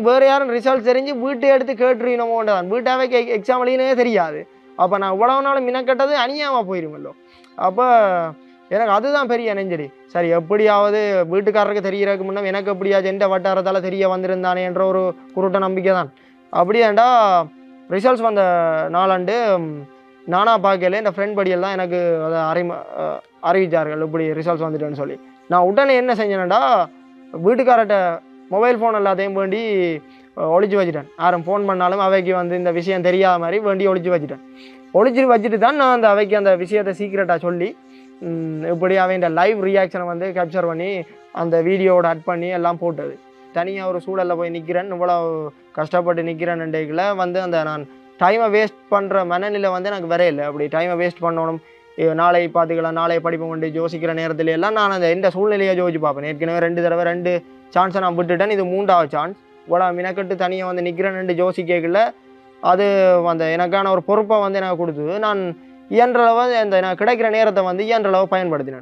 வேறு யாரும் ரிசல்ட் தெரிஞ்சு வீட்டை எடுத்து கேட்டுருக்கணுமோன்றதான் வீட்டாவே எக்ஸாம் எழுதினே தெரியாது. அப்போ நான் இவ்வளவு நாள் மினக்கட்டது அநியாயமாக போயிருமல்லோ. அப்போ எனக்கு அதுதான் பெரிய நெஞ்சடி. சரி எப்படியாவது வீட்டுக்காரருக்கு தெரியறதுக்கு முன்னே எனக்கு எப்படியாச்சும் எந்த வட்டாரத்தால் தெரிய வந்திருந்தானே என்ற ஒரு குருட்ட நம்பிக்கை தான். அப்படியாண்டா ரிசல்ட்ஸ் வந்த நாளாண்டு நானாக பார்க்கல என் ஃப்ரெண்ட் படியல் தான் எனக்கு அதை அறிவித்தார்கள் இப்படி ரிசல்ட்ஸ் வந்துட்டேன்னு சொல்லி. நான் உடனே என்ன செஞ்சேன்டா வீட்டுக்காரர்கிட்ட மொபைல் ஃபோன் எல்லாத்தையும் வேண்டி ஒழிச்சு வச்சுட்டேன். யாரும் ஃபோன் பண்ணாலும் அவைக்கு இந்த விஷயம் தெரியாத மாதிரி வேண்டி ஒழிச்சு வச்சுட்டேன். ஒழிச்சு வச்சுட்டு தான் நான் அவைக்கு அந்த விஷயத்தை சீக்கிரட்டாக சொல்லி இப்படி அவன் லைவ் ரியாக்ஷனை கேப்சர் பண்ணி அந்த வீடியோவோட அட் பண்ணி எல்லாம் போட்டது. தனியாக ஒரு சூழலில் போய் நிற்கிறேன், இவ்வளோ கஷ்டப்பட்டு நிற்கிறேன்ன்றதுக்குள்ள அந்த நான் டைமை வேஸ்ட் பண்ணுற மனநிலை எனக்கு வரே இல்லை. அப்படி டைமை வேஸ்ட் பண்ணணும், நாளை பார்த்துக்கலாம், நாளை படிப்பு கொண்டு யோசிக்கிற நேரத்துல எல்லாம் நான் அந்த எந்த சூழ்நிலையை யோசிச்சு பார்ப்பேன். ஏற்கனவே 2 தடவை 2 சான்ஸை நான் விட்டுட்டேன், இது 3வது சான்ஸ். இவ்வளோ மினக்கட்டு தனியாக நிற்கிறேன் யோசிக்கல. அது எனக்கான ஒரு பொறுப்பை எனக்கு கொடுத்தது. நான் இயன்றளவு எனக்கு கிடைக்கிற நேரத்தை இயன்றளவு பயன்படுத்தினேன்.